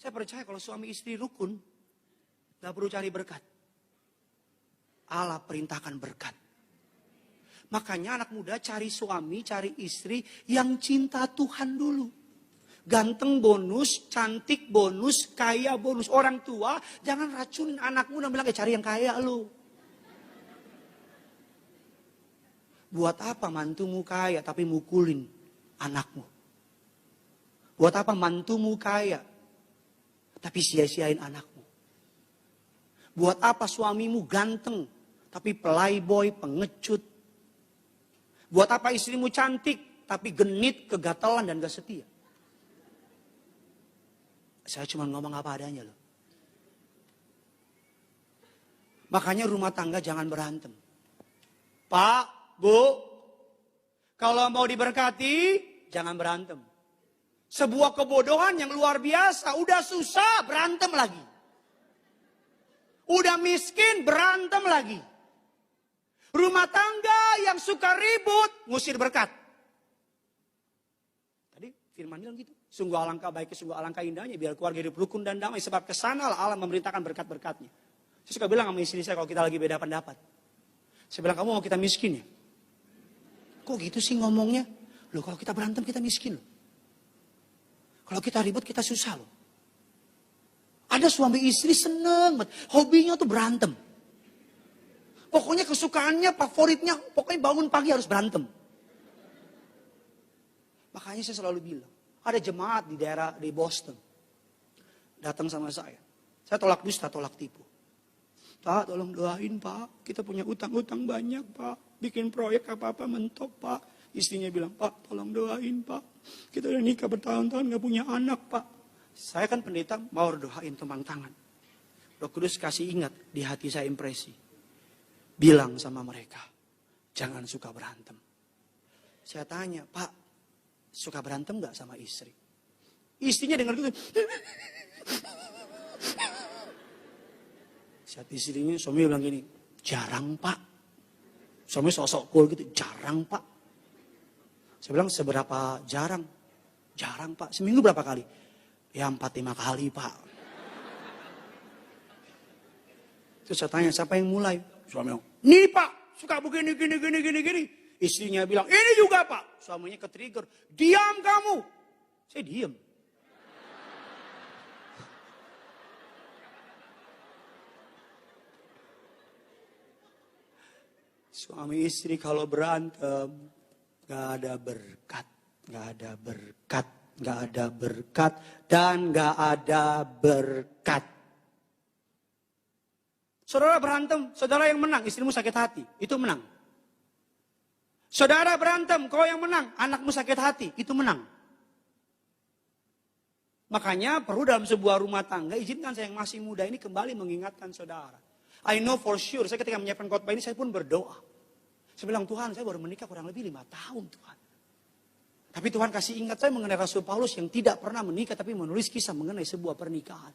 Saya percaya kalau suami istri rukun, gak perlu cari berkat. Allah perintahkan berkat. Makanya anak muda cari suami, cari istri yang cinta Tuhan dulu. Ganteng bonus, cantik bonus, kaya bonus. Orang tua jangan racunin anakmu dan bilang cari yang kaya lu. Buat apa mantumu kaya tapi mukulin anakmu? Buat apa mantumu kaya tapi sia-siain anakmu? Buat apa suamimu ganteng tapi playboy, pengecut? Buat apa istrimu cantik tapi genit, kegatalan dan gak setia? Saya cuma ngomong apa adanya loh. Makanya rumah tangga jangan berantem. Pak, Bu, kalau mau diberkati jangan berantem. Sebuah kebodohan yang luar biasa. Udah susah berantem lagi. Udah miskin berantem lagi. Rumah tangga yang suka ribut ngusir berkat. Tadi firman bilang gitu. Sungguh alangkah baiknya, sungguh alangkah indahnya biar keluarga hidup rukun dan damai. Sebab kesana Allah memerintahkan berkat-berkatnya. Saya suka bilang sama istri saya kalau kita lagi beda pendapat. Saya bilang, kamu mau kita miskin ya? Kok gitu sih ngomongnya? Loh kalau kita berantem kita miskin loh. Kalau kita ribut kita susah loh. Ada suami istri seneng banget. Hobinya tuh berantem. Pokoknya kesukaannya, favoritnya, pokoknya bangun pagi harus berantem. Makanya saya selalu bilang, ada jemaat di daerah di Boston. Datang sama saya. Saya tolak dusta, tolak tipu. Pak tolong doain Pak. Kita punya utang-utang banyak Pak. Bikin proyek apa-apa mentok Pak. Istrinya bilang, Pak tolong doain Pak. Kita udah nikah bertahun-tahun gak punya anak Pak. Saya kan pendeta mau doain tumpang tangan. Roh Kudus kasih ingat di hati saya impresi. Bilang sama mereka, jangan suka berantem. Saya tanya, Pak, suka berantem gak sama istri? Istrinya dengar gitu. Saat istrinya, suami bilang gini, jarang Pak. Suami sosok cool gitu, jarang Pak. Saya bilang, seberapa jarang? Jarang Pak, seminggu berapa kali? Ya 4-5 kali Pak. Terus saya tanya, siapa yang mulai? Suami bilang, nih Pak, suka begini, gini. Istrinya bilang, ini juga Pak. Suaminya ke-trigger, diam kamu. Saya diam. Suami istri kalau berantem, gak ada berkat, gak ada berkat, gak ada berkat, dan gak ada berkat. Saudara berantem, saudara yang menang, istrimu sakit hati, itu menang. Saudara berantem, kau yang menang, anakmu sakit hati, itu menang. Makanya perlu dalam sebuah rumah tangga, izinkan saya yang masih muda ini kembali mengingatkan saudara. I know for sure, saya ketika menyiapkan khotbah ini saya pun berdoa. Saya bilang, Tuhan saya baru menikah kurang lebih 5 tahun Tuhan. Tapi Tuhan kasih ingat saya mengenai Rasul Paulus yang tidak pernah menikah tapi menulis kisah mengenai sebuah pernikahan.